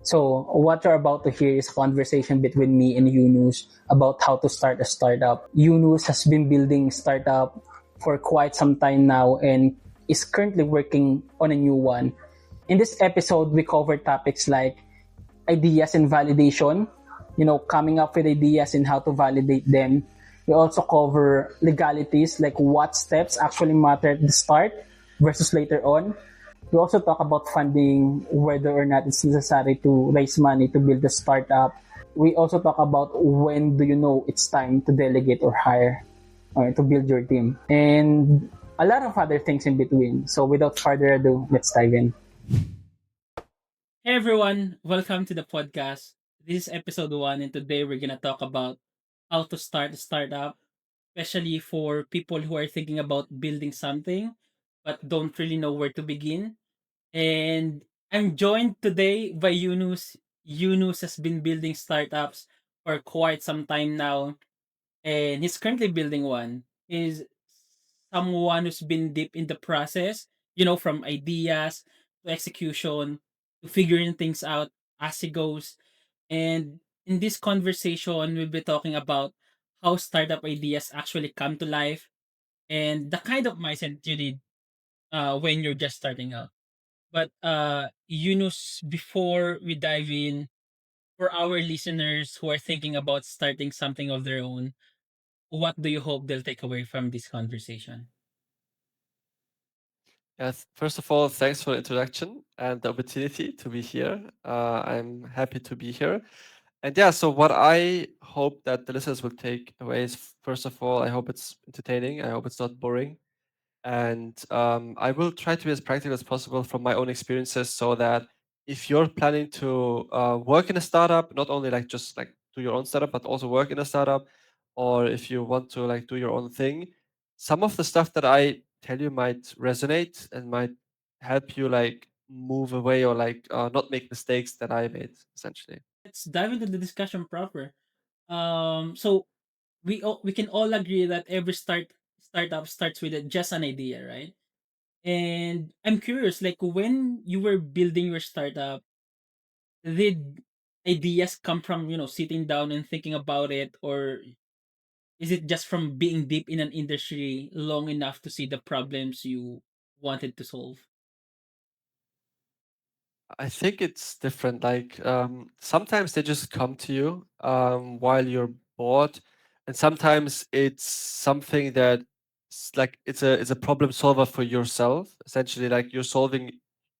So, what you're about to hear is a conversation between me and Yunus about how to start a startup. Yunus has been building startup for quite some time now and is currently working on a new one. In this episode, we cover topics like ideas and validation, coming up with ideas and how to validate them. We also cover legalities, like what steps actually matter at the start versus later on. We also talk about funding, whether or not it's necessary to raise money to build a startup. We also talk about when do you know it's time to delegate or hire or to build your team. And a lot of other things in between. So without further ado, let's dive in. Hey everyone, welcome to the podcast. This is episode one, and today we're gonna talk about how to start a startup, especially for people who are thinking about building something but don't really know where to begin. And I'm joined today by Yunus. Yunus has been building startups for quite some time now, and he's currently building one. Is someone who's been deep in the process, from ideas to execution to figuring things out as he goes. And in this conversation, we'll be talking about how startup ideas actually come to life and the kind of mindset you need when you're just starting out. But Yunus, before we dive in, for our listeners who are thinking about starting something of their own, what do you hope they'll take away from this conversation? Yes, first of all, thanks for the introduction and the opportunity to be here. I'm happy to be here. And yeah, so what I hope that the listeners will take away is first of all, I hope it's entertaining. I hope it's not boring. And I will try to be as practical as possible from my own experiences so that if you're planning to work in a startup, not only like just like do your own startup, but also work in a startup, or if you want to like do your own thing, some of the stuff that I tell you might resonate and might help you like move away or like not make mistakes that I made essentially. Let's dive into the discussion proper. So we can all agree that every startup starts with just an idea, right? And I'm curious, like when you were building your startup, did ideas come from sitting down and thinking about it, or is it just from being deep in an industry long enough to see the problems you wanted to solve? I think it's different. Like sometimes they just come to you while you're bored, and sometimes it's something that like it's a problem solver for yourself. Essentially, like you're solving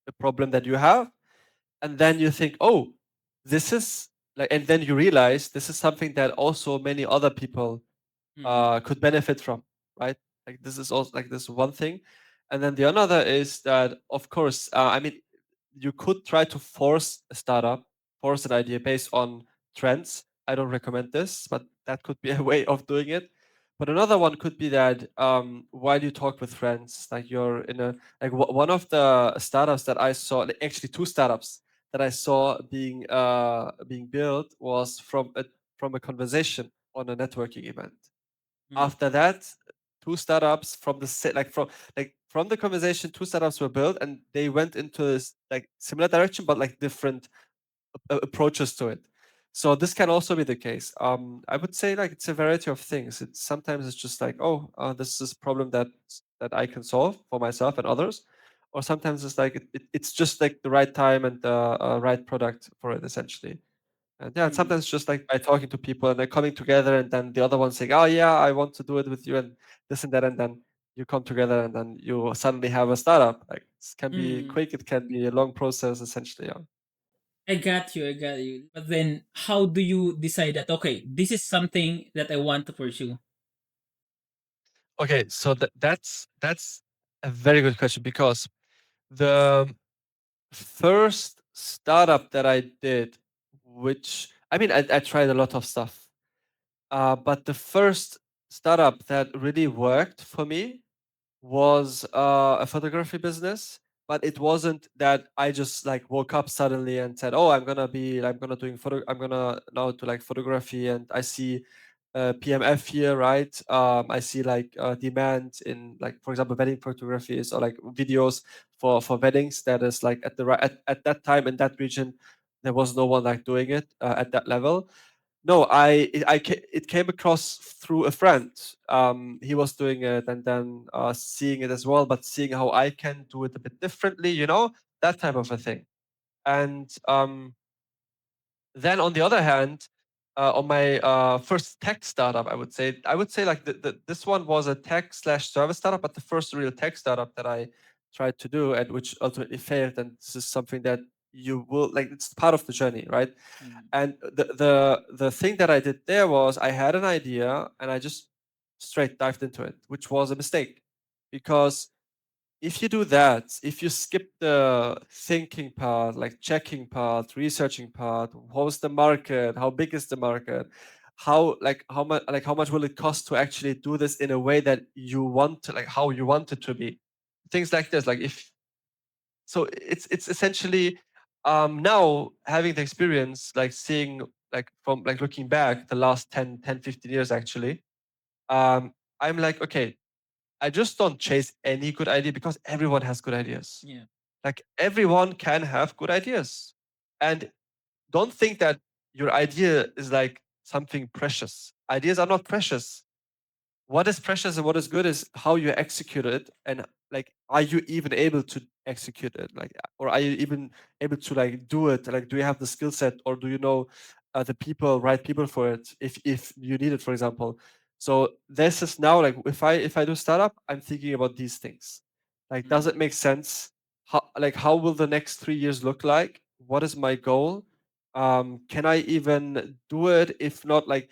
a problem that you have, and then you think, oh, this is like, and then you realize this is something that also many other people Mm, could benefit from, right? Like this is also like this one thing, and then the another is that of course, I mean, you could try to force a startup, force an idea based on trends. I don't recommend this, but that could be a way of doing it. But another one could be that while you talk with friends, like you're in a like one of the startups that I saw, like actually two startups that I saw being built was from a conversation on a networking event. mm, After that, two startups from the like from the conversation, two startups were built, and they went into this like similar direction, but like different approaches to it. So this can also be the case. I would say like it's a variety of things. It's sometimes it's just like, oh, this is a problem that I can solve for myself and others, or sometimes it's like it's just like the right time and the right product for it essentially. And yeah, and mm. sometimes just like by talking to people and they're coming together, and then the other one saying, "Oh yeah, I want to do it with you," and this and that, and then you come together, and then you suddenly have a startup. Like it can be Mm. quick, it can be a long process, essentially. Yeah. I got you, I got you. But then, how do you decide that, okay, this is something that I want to pursue? Okay, so that's a very good question because the first startup that I did, which I mean, I tried a lot of stuff, but the first startup that really worked for me was a photography business, but it wasn't that I just like woke up suddenly and said, "Oh, I'm gonna doing photo, I'm gonna now do like photography," and I see PMF here, right? I see like demand in like, for example, wedding photographies or like videos for weddings that is like at the right at that time in that region there was no one like doing it at that level. No, it came across through a friend. He was doing it, and then seeing it as well, but seeing how I can do it a bit differently, that type of a thing. And then on the other hand, on my first tech startup, I would say like this one was a tech slash service startup, but the first real tech startup that I tried to do and which ultimately failed. And this is something that you will like. It's part of the journey, right? Mm. And the thing that I did there was I had an idea and I just straight dived into it, which was a mistake because if you do that, if you skip the thinking part, like checking part, researching part, how's the market, how big is the market, how much will it cost to actually do this in a way that you want to, like how you want it to be, things like this. Like if so, it's essentially now having the experience, like seeing like from like looking back the last 10, 15 years actually, I'm like okay, I just don't chase any good idea because everyone has good ideas. Yeah. Like everyone can have good ideas. And don't think that your idea is like something precious. Ideas are not precious. What is precious and what is good is how you execute it, and like are you even able to execute it, like, or are you even able to like do it, like do you have the skill set, or do you know the people, right people for it, if you need it, for example. So this is now like if I do startup, I'm thinking about these things, like does Mm. it make sense, how will the next 3 years look like, what is my goal, can I even do it, if not, like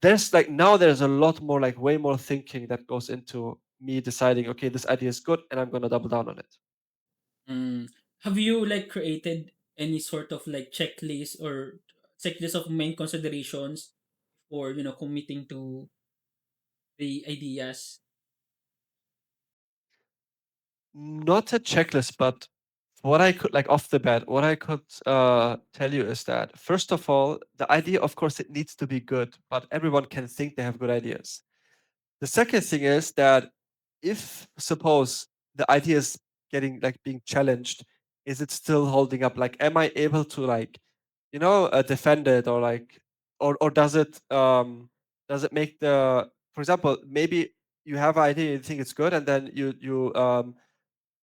there's like now there's a lot more, like way more thinking that goes into me deciding, okay, this idea is good and I'm going to double down on it. Mm. Have you like created any sort of like checklist of main considerations for committing to the ideas? Not a checklist, but what I could, like off the bat, what I could tell you is that first of all, the idea, of course, it needs to be good, but everyone can think they have good ideas. The second thing is that if suppose the idea is getting like being challenged, is it still holding up? Like, am I able to like, defend it, or like, or does it make the, for example, maybe you have an idea, you think it's good, and then you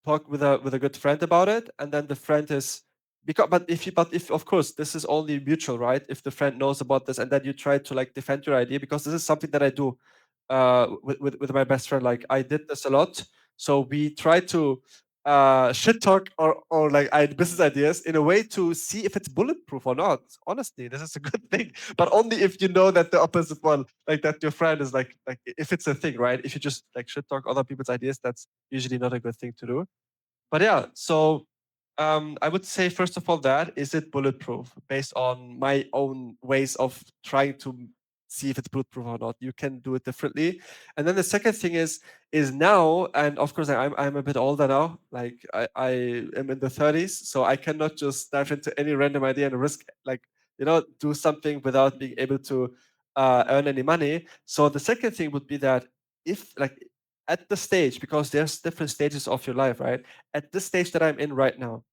talk with a good friend about it, and then the friend is, because but if of course this is only mutual, right? If the friend knows about this and then you try to like defend your idea, because this is something that I do with my best friend. Like I did this a lot. So we try to shit talk or like business ideas in a way to see if it's bulletproof or not. Honestly, this is a good thing, but only if you know that the opposite one, like that your friend is like if it's a thing, right? If you just like shit talk other people's ideas, that's usually not a good thing to do. But yeah, so I would say first of all, that is it bulletproof based on my own ways of trying to see if it's bulletproof or not. You can do it differently. And then the second thing is now, and of course I'm a bit older now. Like I am in the 30s, so I cannot just dive into any random idea and risk like do something without being able to earn any money. So the second thing would be that if like at the stage, because there's different stages of your life, right? At this stage that I'm in right now,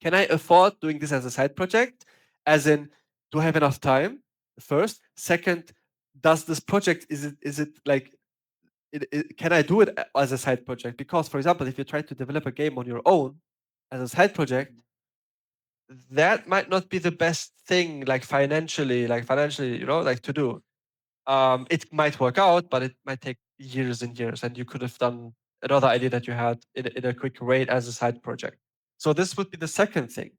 can I afford doing this as a side project? As in, do I have enough time? First, second, does this project is it like can I do it as a side project? Because, for example, if you try to develop a game on your own as a side project, that might not be the best thing, like financially, like to do. It might work out, but it might take years and years, and you could have done another idea that you had in a quick rate as a side project. So this would be the second thing.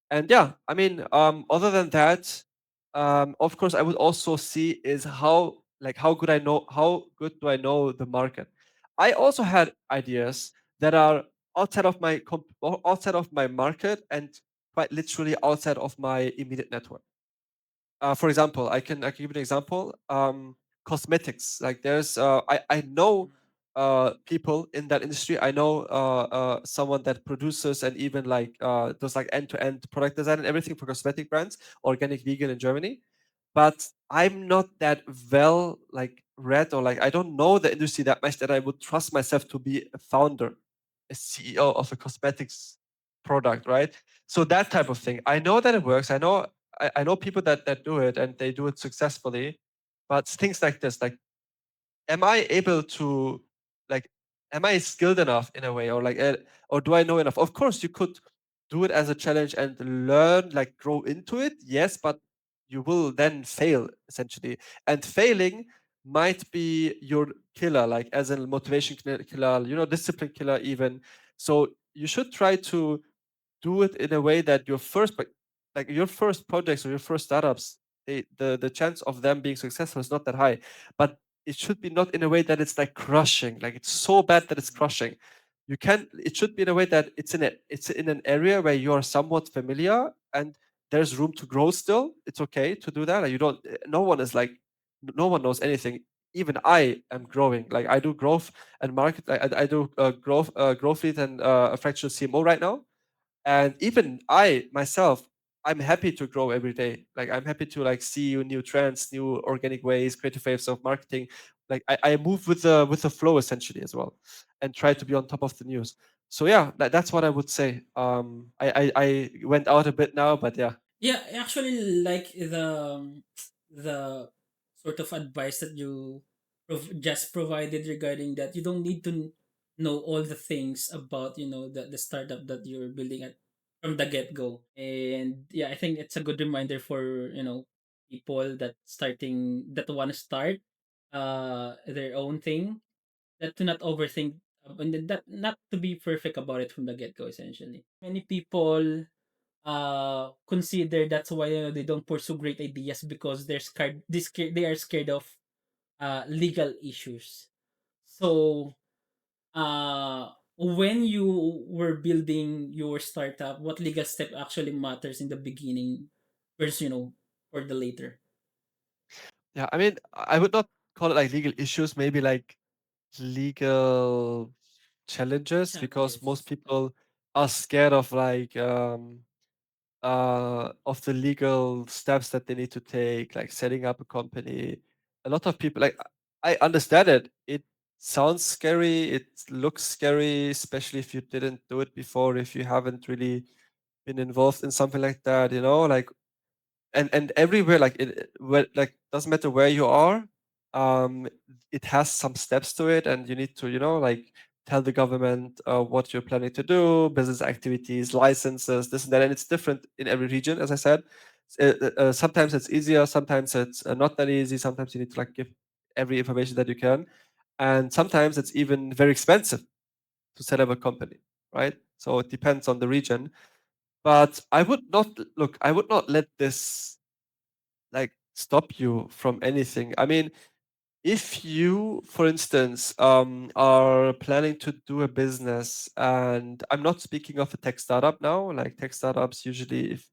And yeah, I mean, other than that, of course, I would also see is how good do I know the market. I also had ideas that are outside of my market, and quite literally outside of my immediate network. For example, I can give you an example. Cosmetics. Like there's I know people in that industry. I know someone that produces and even like does like end to end product design and everything for cosmetic brands, organic, vegan in Germany. But I'm not that well like read, or like I don't know the industry that much that I would trust myself to be a founder, a CEO of a cosmetics. product, right? So that type of thing. I know that it works. I know people that do it and they do it successfully. But things like this, like, am I able to, like, am I skilled enough in a way, or like, or do I know enough? Of course, you could do it as a challenge and learn, like, grow into it. Yes, but you will then fail essentially, and failing might be your killer, like as a motivation killer, discipline killer even. So you should try to do it in a way that your first, like your first projects or your first startups, the chance of them being successful is not that high. But it should be not in a way that it's like crushing, like it's so bad that it's crushing. It should be in a way that it's in an area where you are somewhat familiar, and there's room to grow still. It's okay to do that. Like, you don't no one is like, no one knows anything. Even I am growing. Like, I do growth and market. I do growth lead and a fractional CMO right now. And even I myself, I'm happy to grow every day. Like, I'm happy to, like, see new trends, new organic ways, creative ways of marketing. Like, I move with the flow essentially as well, and try to be on top of the news. So yeah, that's what I would say. I went out a bit now, but yeah. Yeah, actually, like the sort of advice that you just provided regarding that, you don't need to know all the things about the startup that you're building at from the get go. And yeah, I think it's a good reminder for people that want to start their own thing, that to not overthink, and then that not to be perfect about it from the get go. Essentially, many people consider that's why they don't pursue great ideas, because they are scared of legal issues. So when you were building your startup, what legal step actually matters in the beginning versus for the later Yeah, I mean, I would not call it like legal issues, maybe like legal challenges, because most challenges? people are scared of, like, of the legal steps that they need to take, like setting up a company. A lot of people, like, I understand it. It sounds scary. It looks scary, especially if you didn't do it before, if you haven't really been involved in something like that. Like, and everywhere, like, where, like, doesn't matter where you are, um it has some steps to it, and you need to, like, tell the government what you're planning to do, business activities, licenses, this and that. And it's different in every region, as I said. Sometimes it's easier, sometimes it's not that easy, sometimes you need to, like, give every information that you can, and sometimes it's even very expensive to set up a company, right? So it depends on the region. But I would not let this, like, stop you from anything. I mean, if you, for instance, are planning to do a business, and I'm not speaking of a tech startup now. Like, tech startups usually, if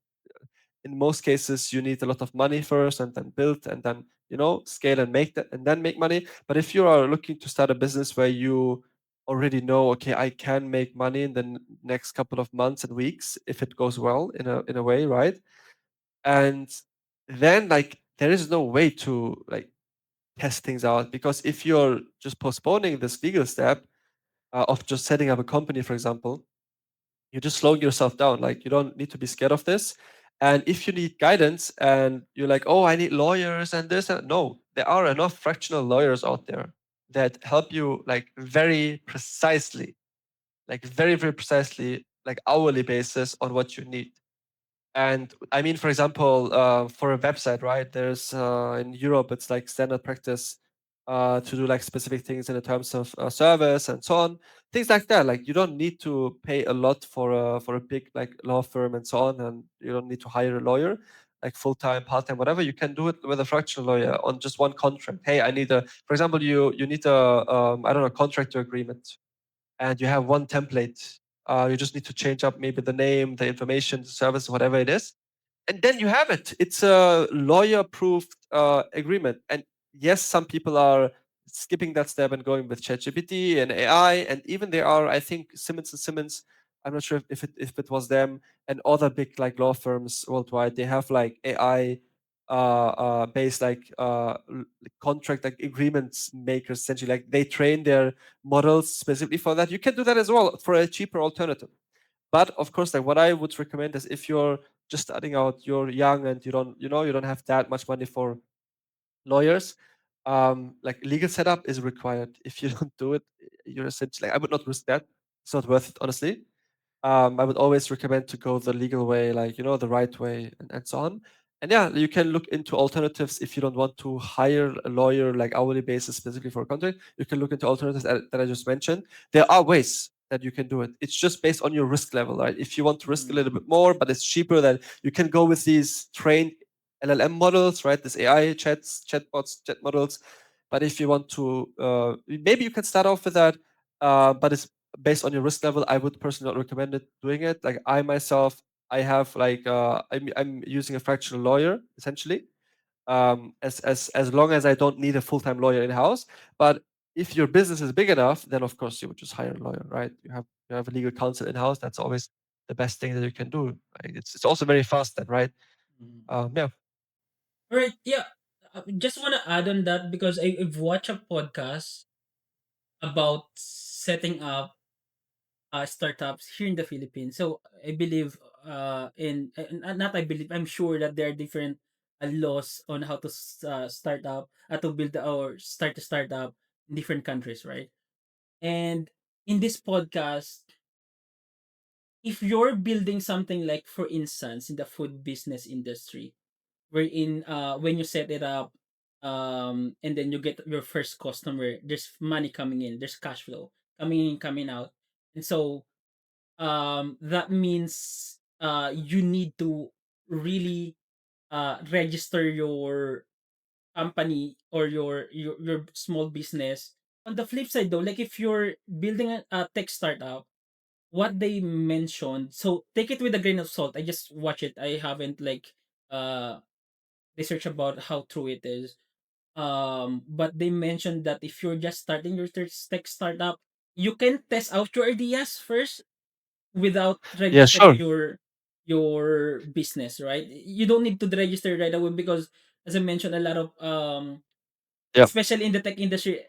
in most cases, you need a lot of money first, and then build, and then, scale and make that, and then make money. But if you are looking to start a business where you already know, okay, I can make money in the next couple of months and weeks if it goes well, in a way, right? And then, like, there is no way to, like, test things out, because if you're just postponing this legal step, of just setting up a company, for example, you're just slowing yourself down. Like, you don't need to be scared of this. And if you need guidance and you're like, oh, I need lawyers and this, and no, there are enough fractional lawyers out there that help you, like, very, very precisely, like, hourly basis on what you need. And I mean, for example, for a website, right? There's, in Europe, it's like standard practice to do, like, specific things in the terms of service and so on, things like that. Like, you don't need to pay a lot for a big, like, law firm and so on, and you don't need to hire a lawyer, like, full time, part time, whatever. You can do it with a fractional lawyer on just one contract. Hey, I need a, for example, you need a, I don't know, contractor agreement, and you have one template. You just need to change up maybe the name, the information, the service, whatever it is, and then you have it. It's a lawyer-approved agreement. And yes, some people are skipping that step and going with ChatGPT and AI, and even there are, I think, Simmons and Simmons. I'm not sure if it was them, and other big, like, law firms worldwide. They have, like, AI based, like, contract, like, agreements makers, essentially. Like, they train their models specifically for that. You can do that as well for a cheaper alternative. But of course, like what I would recommend is if you're just starting out, you're young and you don't have that much money for lawyers, like legal setup is required. If you don't do it, you're essentially like, I would not risk that. It's not worth it, honestly. I would always recommend to go the legal way, like the right way, and so on. And yeah, you can look into alternatives if you don't want to hire a lawyer like hourly basis specifically for a contract. You can look into alternatives that I just mentioned. There are ways that you can do it. It's just based on your risk level, right? If you want to risk a Mm. little bit more, but it's cheaper, then you can go with these trained LLM models, right? This AI chatbots, chat models. But if you want to, maybe you can start off with that. But it's based on your risk level. I would personally not recommend it doing it. Like I myself, I have like I'm using a fractional lawyer essentially. As long as I don't need a full time lawyer in house. But if your business is big enough, then of course you would just hire a lawyer, right? You have a legal counsel in house. That's always the best thing that you can do. Right? It's also very fast then, right? Mm. Yeah. All right, yeah. Just want to add on that because I've watched a podcast about setting up startups here in the Philippines. So I believe not I believe, I'm sure that there are different laws on how to start up, to build or start a startup in different countries, right? And in this podcast, if you're building something like, for instance, in the food business industry, wherein when you set it up, and then you get your first customer, there's money coming in, there's cash flow coming in, coming out. And so that means you need to really register your company or your small business. On the flip side though, like if you're building a tech startup, what they mentioned, so take it with a grain of salt. I just watch it, I haven't like uh research about how true it is. But they mentioned that if you're just starting your tech startup, you can test out your ideas first without Yeah, registering sure. your business, right? You don't need to register right away because, as I mentioned, a lot of Yeah. especially in the tech industry,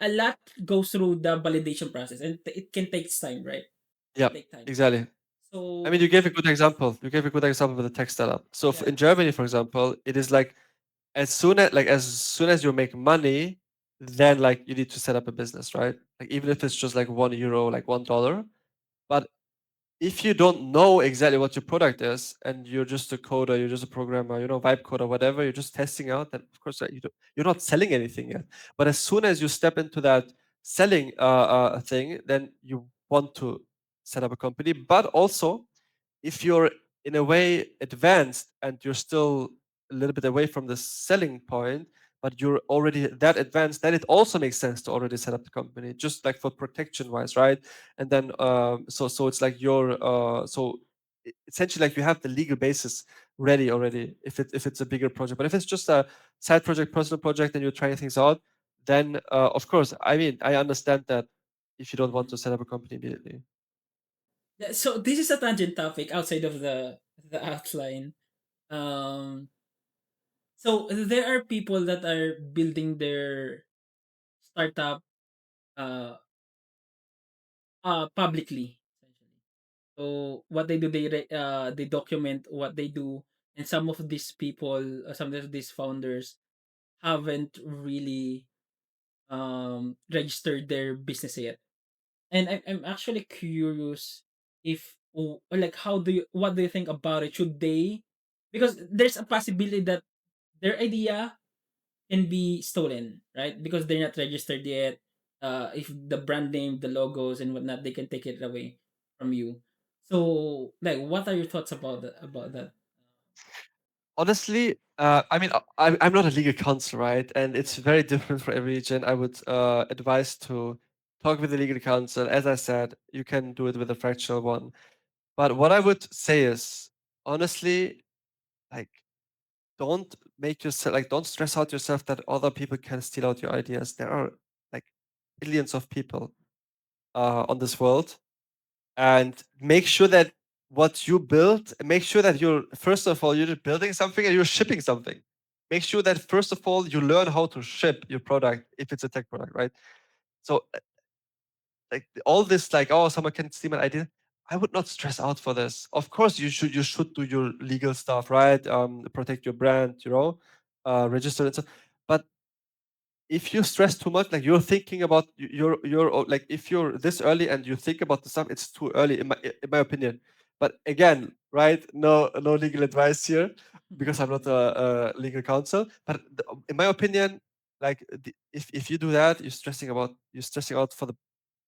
a lot goes through the validation process, and it can take time, right? It Yeah. can take time. Exactly. I mean, So you gave a good example. You gave a good example with the tech startup. So yeah. in Germany, for example, it is like as soon as you make money, then like you need to set up a business, right? Like even if it's just like €1, like $1. But if you don't know exactly what your product is and you're just a coder, you're just a programmer, vibe coder, whatever, you're just testing out, then of course you're not selling anything yet. But as soon as you step into that selling thing, then you want to set up a company. But also, if you're in a way advanced and you're still a little bit away from the selling point, but you're already that advanced, then it also makes sense to already set up the company, just like for protection wise, right? And then so it's like essentially like you have the legal basis ready already if it's a bigger project. But if it's just a side project, personal project, and you're trying things out, then of course, I mean, I understand that if you don't want Mhm. to set up a company immediately. So this is a tangent topic outside of the outline. Um, so there are people that are building their startup uh publicly, essentially. So what they do, they document what they do, and some of these people, some of these founders, haven't really registered their business yet. And I'm actually curious if, or like, what do you think about it? Should they, because there's a possibility that their idea can be stolen, right? Because they're not registered yet. If the brand name, the logos, and whatnot, they can take it away from you. So, like, what are your thoughts about that? About that? Honestly, I mean, I'm not a legal counsel, right? And it's very different for every region. I would advise to talk with the legal counsel. As I said, you can do it with a fractional one. But what I would say is, honestly, like, don't stress out yourself that other people can steal out your ideas. There are like billions of people on this world, and make sure that what you build, make sure that you're first of all you're building something and you're shipping something. Make sure that first of all you learn how to ship your product if it's a tech product, right? So like all this, like, oh, someone can steal my idea. I would not stress out for this. Of course, you should do your legal stuff, right? Protect your brand, register it. But if you stress too much, like you're thinking about like if you're this early and you think about the stuff, it's too early in my opinion. But again, right? No legal advice here because I'm not a legal counsel. But in my opinion, like if you do that, you're stressing out for the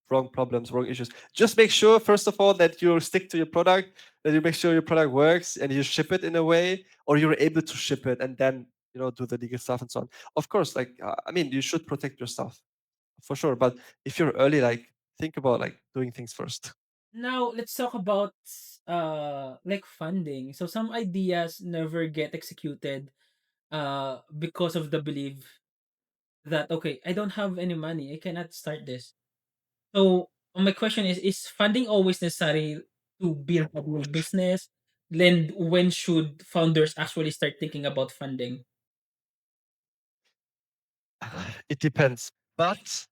wrong problems, wrong issues. Just make sure, first of all, that you stick to your product, that you make sure your product works and you ship it in a way, or you're able to ship it and then, do the legal stuff and so on. Of course, like, I mean, you should protect yourself for sure. But if you're early, like, think about like doing things first. Now let's talk about like funding. So some ideas never get executed because of the belief that okay, I don't have any money, I cannot start this. So my question is funding always necessary to build a real business? Then when should founders actually start thinking about funding? It depends. But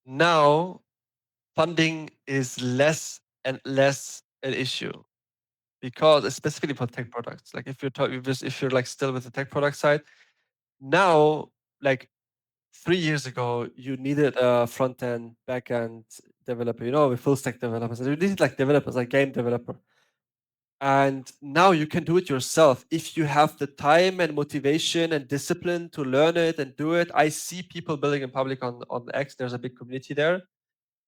now funding is less and less an issue because specifically for tech products. Like if you're talking, if you're like still with the tech product side, now, like 3 years ago, you needed a front end, back end developer, with full stack developers. And you needed like developers, like game developer. And now you can do it yourself if you have the time and motivation and discipline to learn it and do it. I see people building in public on X. There's a big community there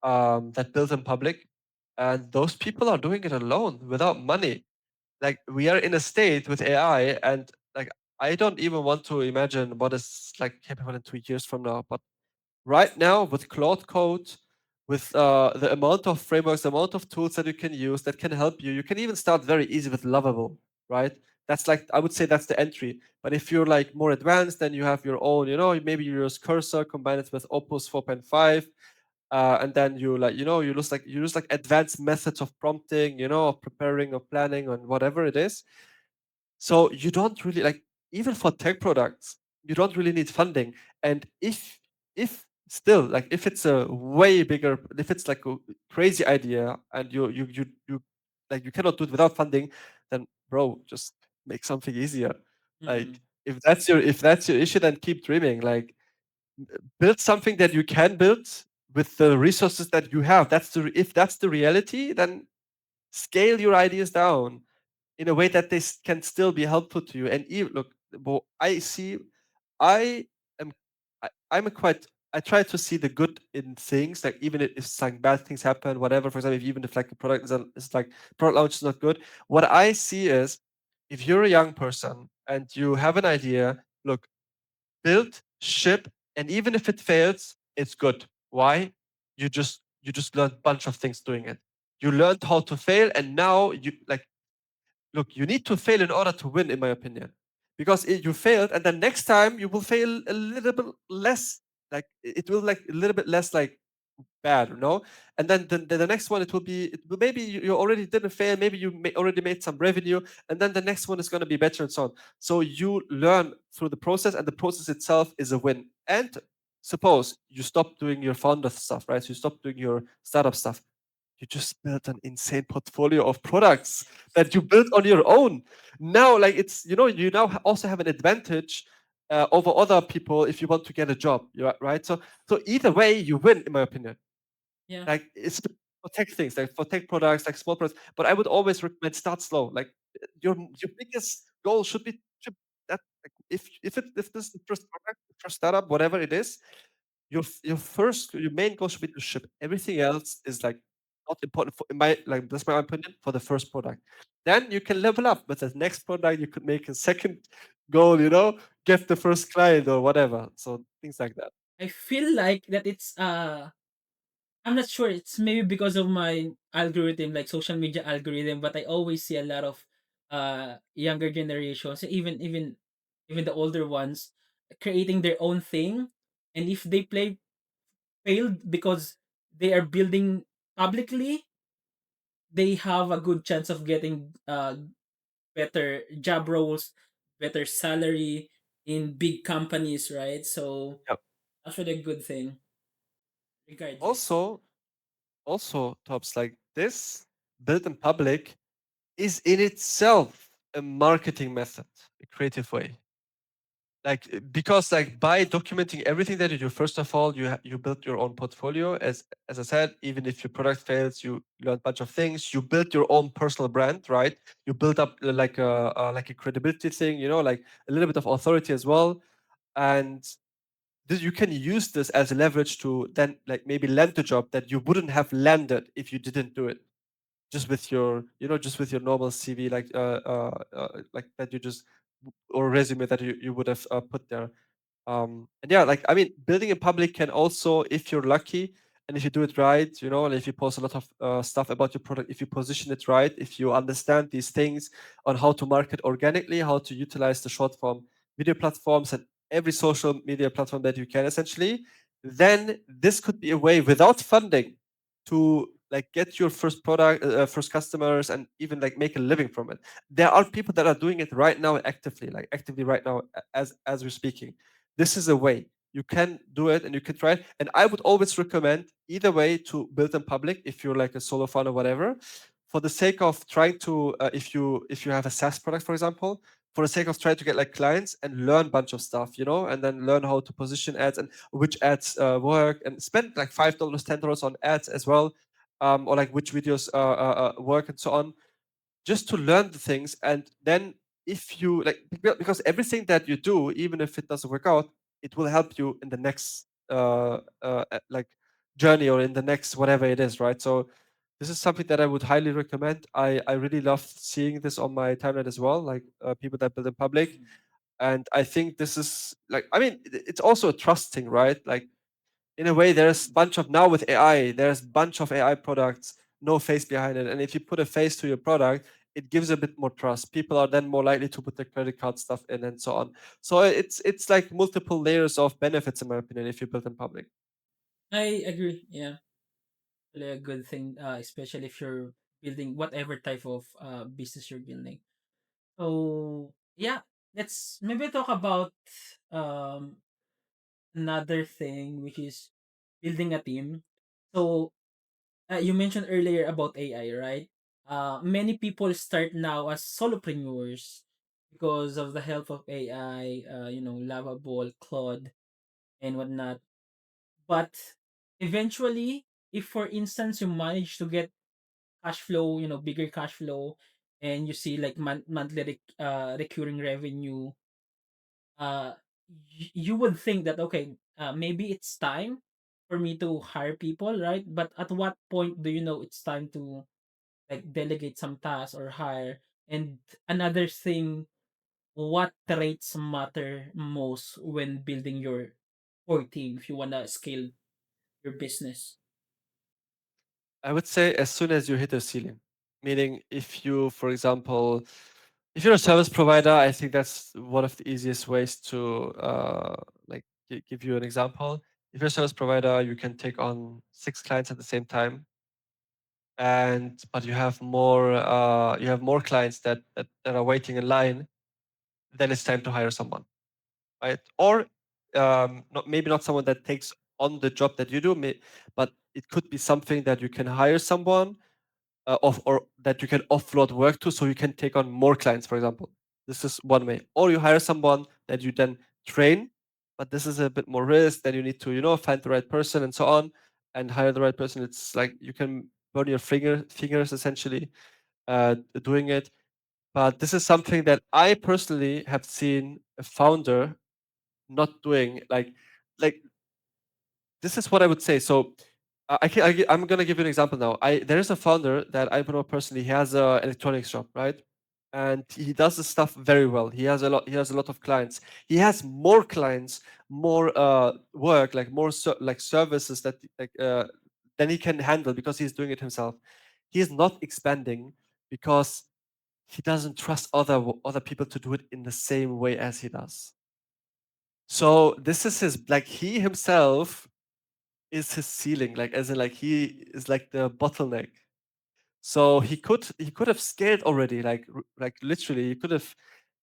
that builds in public. And those people are doing it alone without money. Like we are in a state with AI, and like I don't even want to imagine what is like capable in 2 years from now. But right now, with Claude Code, with the amount of frameworks, the amount of tools that you can use that can help you, you can even start very easy with Lovable, right? That's like I would say that's the entry. But if you're like more advanced, then you have your own, maybe you use Cursor, combine it with Opus 4.5, and then you use like advanced methods of prompting, of preparing, of planning, and whatever it is. So you don't really like, even for tech products, you don't really need funding. And if still, like, if it's a way bigger, if it's like a crazy idea and you like you cannot do it without funding, then bro, just make something easier. Like, Mm-mm. if that's your issue, then keep dreaming. Like, build something that you can build with the resources that you have. If that's the reality, then scale your ideas down in a way that can still be helpful to you. And even look, well, I am, I'm a quite. I try to see the good in things, like even if like bad things happen, whatever. For example, even if like a product is like product launch is not good, what I see is if you're a young person and you have an idea, look, build, ship, and even if it fails, it's good. Why? You just learned a bunch of things doing it. You learned how to fail, and now you like, look, you need to fail in order to win, in my opinion. Because you failed, and then next time you will fail a little bit less. Like it will like a little bit less like bad, And then the next one, maybe you already didn't fail, maybe you already made some revenue, and then the next one is going to be better and so on. So you learn through the process, and the process itself is a win. And suppose you stop doing your founder stuff, right? So you stop doing your startup stuff, you just built an insane portfolio of products Yes. that you built on your own. Now, like you now also have an advantage over other people if you want to get a job, right? So either way, you win, in my opinion. Yeah. Like it's for tech things, like for tech products, like small products. But I would always recommend start slow. Like your biggest goal should that like if this is the first product, the first startup, whatever it is, your main goal should be to ship. Everything else is like not important for in my like that's my opinion for the first product. Then you can level up with the next product. You could make a second goal, get the first client or whatever. So things like that. I feel like that it's I'm not sure, it's maybe because of my algorithm, like social media algorithm, but I always see a lot of younger generations, even the older ones, creating their own thing. And if they play failed because they are building publicly, they have a good chance of getting better job roles, better salary in big companies, right? So Yep. that's really a good thing, regardless. Also, tops like this built in public is in itself a marketing method, a creative way. Like because like by documenting everything that you do, first of all, you build your own portfolio. As I said, even if your product fails, you learn a bunch of things. You build your own personal brand, right? You build up like a credibility thing, like a little bit of authority as well. And you can use this as a leverage to then like maybe land a job that you wouldn't have landed if you didn't do it, just with your just with your normal CV, like that you just or resume that you would have put there. And yeah, like I mean, building in public can also, if you're lucky and if you do it right, and if you post a lot of stuff about your product, if you position it right, if you understand these things on how to market organically, how to utilize the short form video platforms and every social media platform that you can essentially, then this could be a way without funding to like get your first product, first customers, and even like make a living from it. There are people that are doing it right now actively, like actively right now as we're speaking. This is a way you can do it and you can try it. And I would always recommend either way to build in public if you're like a solo founder or whatever, for the sake of trying to if you have a SaaS product, for example, for the sake of trying to get like clients and learn a bunch of stuff, and then learn how to position ads and which ads work, and spend like $5, $10 on ads as well, or like which videos work and so on, just to learn the things. And then if you like, because everything that you do, even if it doesn't work out, it will help you in the next like journey, or in the next whatever it is, right? So this is something that I would highly recommend. I really love seeing this on my timeline as well, like people that build in public. And I think this is like, I mean, it's also a trust thing, right? Like in a way, there's bunch of, now with AI, there's bunch of AI products, no face behind it. And if you put a face to your product, it gives a bit more trust. People are then more likely to put their credit card stuff in and so on. So it's like multiple layers of benefits, in my opinion, if you build in public. I agree. Yeah, really a good thing, especially if you're building whatever type of business you're building. So yeah, let's maybe talk about um another thing, which is building a team. So you mentioned earlier about AI, right? Many people start now as solopreneurs because of the help of AI, Lovable, Claude, and whatnot. But eventually, if for instance you manage to get cash flow, bigger cash flow, and you see like monthly recurring revenue, uh, you would think that okay, maybe it's time for me to hire people, right? But at what point do you know it's time to like delegate some tasks or hire? And another thing, what traits matter most when building your core team if you wanna scale your business? I would say as soon as you hit a ceiling, meaning if you, for example, if you're a service provider, I think that's one of the easiest ways to like give you an example. If you're a service provider, you can take on 6 clients at the same time, and but you have more clients that are waiting in line. Then it's time to hire someone, right? Or not, maybe not someone that takes on the job that you do, but it could be something that you can hire someone or that you can offload work to, so you can take on more clients, for example. This is one way. Or you hire someone that you then train, but this is a bit more risk. Then you need to find the right person and so on, and hire the right person. It's like you can burn your fingers essentially doing it. But this is something that I personally have seen a founder not doing. Like this is what I would say. So I'm gonna give you an example now. There is a founder that I know personally. He has a electronics shop, right? And he does the stuff very well. He has a lot. He has a lot of clients. He has more clients, more work, like more like services that than he can handle because he's doing it himself. He is not expanding because he doesn't trust other people to do it in the same way as he does. So this is his, like, he himself is his ceiling, like as in like he is like the bottleneck. So he could have scaled already, like literally he could have,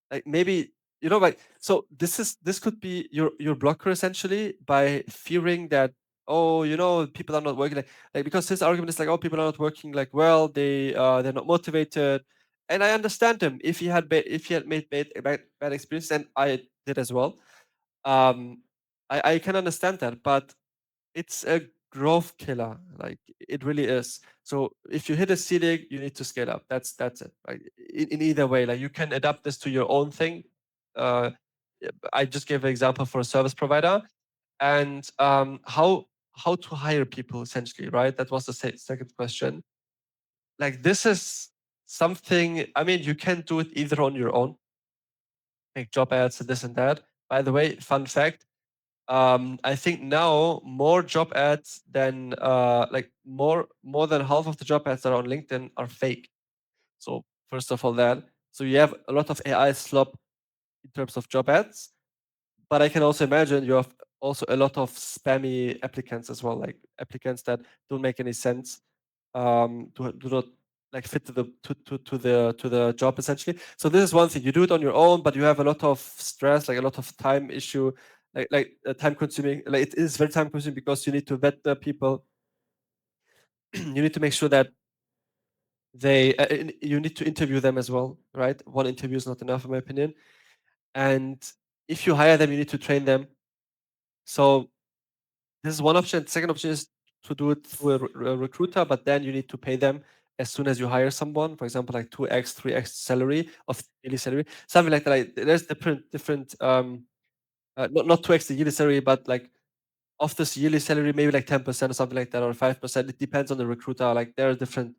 like, maybe, like, so this could be your blocker essentially, by fearing that oh, people are not working like because his argument is like, oh, people are not working like well, they're not motivated. And I understand him. If he had made bad experiences, and I did as well, um I can understand that, but it's a growth killer. Like it really is. So if you hit a ceiling, you need to scale up. That's it. Like in either way, like you can adapt this to your own thing. Uh, I just gave an example for a service provider, and how to hire people essentially, right? That was the second question. Like this is something. I mean, you can do it either on your own, make job ads and this and that. By the way, fun fact: I think now more job ads than like more than half of the job ads that are on LinkedIn are fake. So first of all, that so you have a lot of AI slop in terms of job ads, but I can also imagine you have also a lot of spammy applicants as well, like applicants that don't make any sense, do not like fit to the job essentially. So this is one thing. You do it on your own, but you have a lot of stress, like a lot of time issue, time consuming. Like it is very time consuming because you need to vet the people. You need to make sure that you need to interview them as well, right? One interview is not enough, in my opinion. And if you hire them, you need to train them. So this is one option. The second option is to do it through a recruiter, but then you need to pay them as soon as you hire someone. For example, like 2x, 3x salary of yearly salary, something like that. Like, there's different not 2x the yearly salary, but like of this yearly salary, maybe like 10% or something like that, or 5%. It depends on the recruiter. Like there are different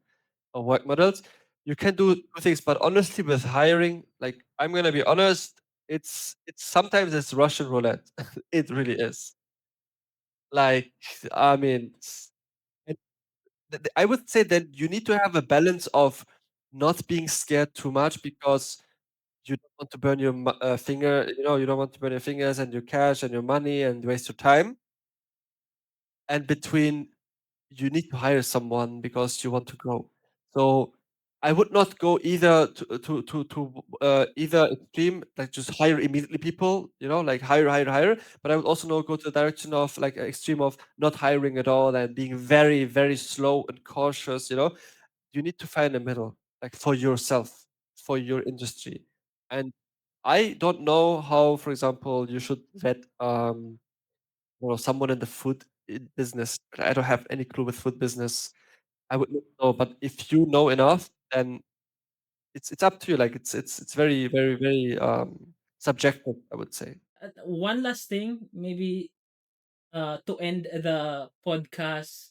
work models. You can do two things, but honestly, with hiring, like I'm gonna be honest, it's sometimes it's Russian roulette. It really is. Like, I mean, and I would say that you need to have a balance of not being scared too much because you don't want to burn your finger. You don't want to burn your fingers and your cash and your money and waste your time. And between you need to hire someone because you want to grow. So I would not go either either extreme, like just hire immediately people, like hire. But I would also not go to the direction of like extreme of not hiring at all and being very, very slow and cautious. You need to find a middle, like for yourself, for your industry. And I don't know how, for example, you should vet someone in the food business. I don't have any clue with food business. I would not know, but if you know enough, then it's up to you. Like it's very, very, very subjective, I would say. One last thing, maybe to end the podcast,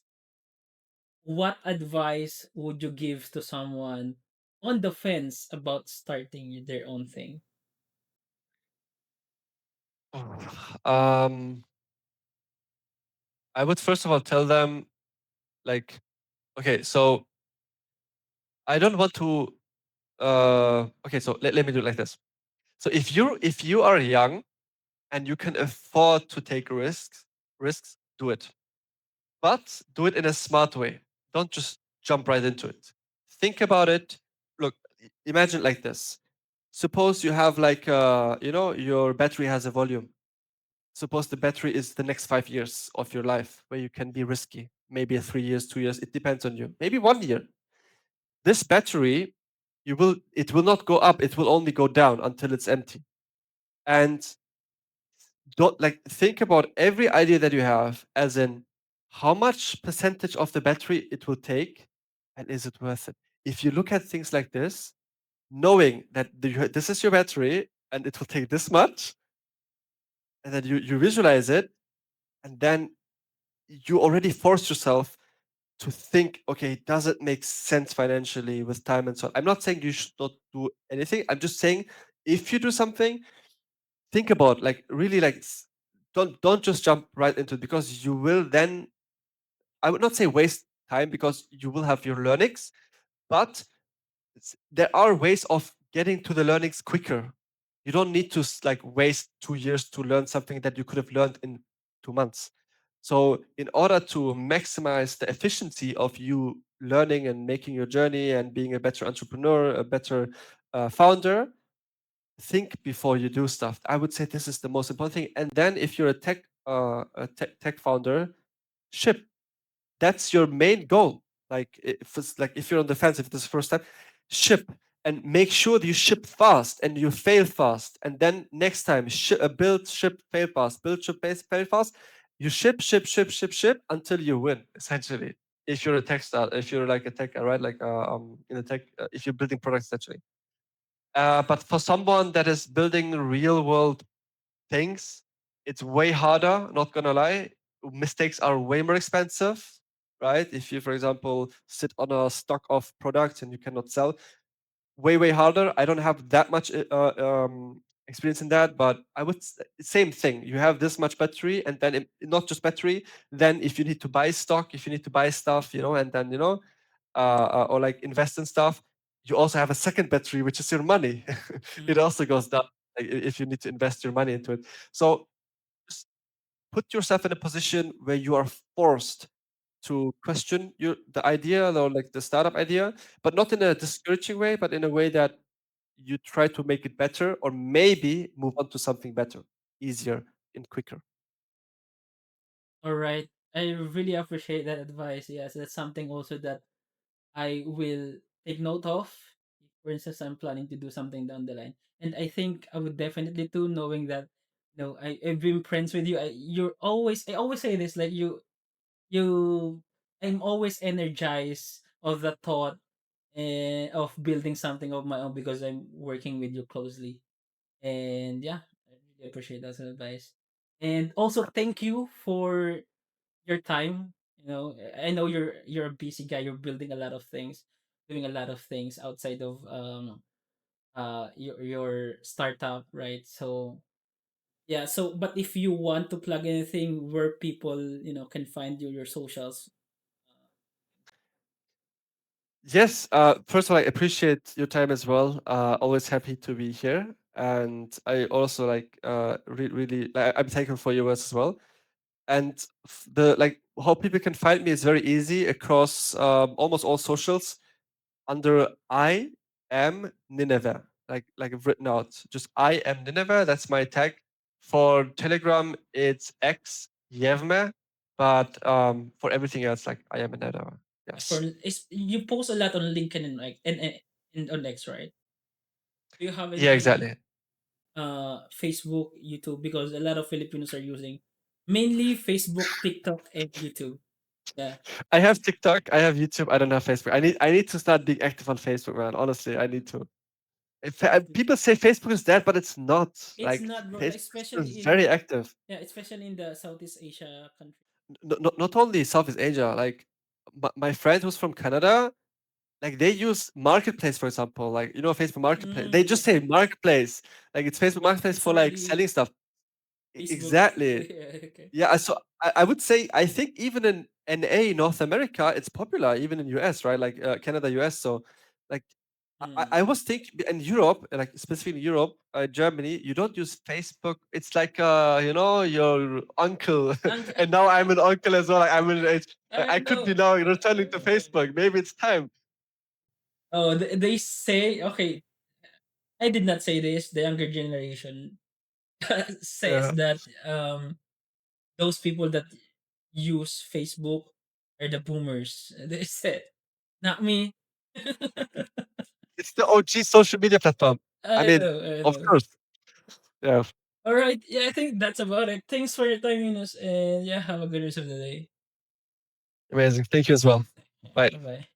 what advice would you give to someone on the fence about starting their own thing? um, I would first of all tell them like, okay, so I don't want to. Okay, so let me do it like this. So if you are young and you can afford to take risks, do it. But do it in a smart way. Don't just jump right into it. Think about it. Look, imagine like this. Suppose you have like your battery has a volume. Suppose the battery is the next 5 years of your life where you can be risky. Maybe 3 years, 2 years. It depends on you. Maybe 1 year. This battery, it will not go up. It will only go down until it's empty. And don't like think about every idea that you have as in how much percentage of the battery it will take and is it worth it. If you look at things like this, knowing that this is your battery and it will take this much, and then you visualize it, and then you already force yourself to think, okay, does it make sense financially with time and so on. I'm not saying you should not do anything. I'm just saying if you do something, think about like really like don't just jump right into it because you will then, I would not say waste time because you will have your learnings, but there are ways of getting to the learnings quicker. You don't need to like waste 2 years to learn something that you could have learned in 2 months. So in order to maximize the efficiency of you learning and making your journey and being a better entrepreneur, a better founder, think before you do stuff. I would say this is the most important thing. And then if you're a tech founder, ship. That's your main goal. Like if it's like if you're on the fence, if this is the first time, ship and make sure that you ship fast and you fail fast. And then next time, build, ship, fail fast, build, ship, fail fast. You ship until you win. Essentially, if you're a tech star, if you're like a tech, right? Like in a tech, if you're building products, essentially. But for someone that is building real world things, it's way harder, not gonna lie. Mistakes are way more expensive, right? If you, for example, sit on a stock of products and you cannot sell, way harder. I don't have that much experience in that, but I would same thing. You have this much battery, and then not just battery. Then if you need to buy stock, if you need to buy stuff, and then or like invest in stuff, you also have a second battery, which is your money. It Mm. also goes down if you need to invest your money into it. So just put yourself in a position where you are forced to question the idea or like the startup idea, but not in a discouraging way, but in a way that you try to make it better or maybe move on to something better, easier and quicker. All right. I really appreciate that advice. Yes, that's something also that I will take note of. For instance, I'm planning to do something down the line, and I think I would definitely too, knowing that, I've been friends with you. I always say this, like you, I'm always energized of the thought of building something of my own because I'm working with you closely, and yeah, I really appreciate that advice, and also thank you for your time. I know you're a busy guy. You're building a lot of things, doing a lot of things outside of your startup, right? So yeah. So but if you want to plug anything where people can find you, your socials. Yes, first of all, I appreciate your time as well. Always happy to be here, and I also like really like, I'm thankful for your words as well. And the like how people can find me is very easy across almost all socials under I am Nineveh, like I've written out. Just I am Nineveh. That's my tag. For Telegram, it's X Yevme, but for everything else, like I am Nineveh. For Yes. you post a lot on LinkedIn and like and on X, right? Do you have Yeah, any exactly. Facebook, YouTube? Because a lot of Filipinos are using mainly Facebook, TikTok, and YouTube. Yeah. I have TikTok. I have YouTube. I don't have Facebook. I need to start being active on Facebook, man. Honestly, I need to. People say Facebook is dead, but it's not. It's Like not, bro. Like, Facebook is especially very in, active. yeah, especially in the Southeast Asia country. Not only Southeast Asia. Like my friend who's from Canada, like they use Marketplace for example. Like Facebook Marketplace. They just say Okay. Marketplace. Like it's Facebook But Marketplace it's for like selling really stuff. Facebook. Exactly. Yeah, okay. Yeah, so I would say I think even in NA North America, it's popular. Even in US, right? Like Canada, US. So, like, I Mm. was thinking in Europe, like specifically Europe, Germany, you don't use Facebook. It's like your uncle, and now I'm an uncle as well. Like, I'm in age. I I could be know. now returning to Facebook. Maybe it's time. Oh, they say, okay. I did not say this. The younger generation says Yeah, that those people that use Facebook are the boomers. They said, not me. it's the OG social media platform. I I mean, know, I of know. course. Yeah, All right. Yeah, I think that's about it. Thanks for your time, Yunus. And yeah, have a good rest of the day. amazing. Thank you as well. Bye. Bye bye.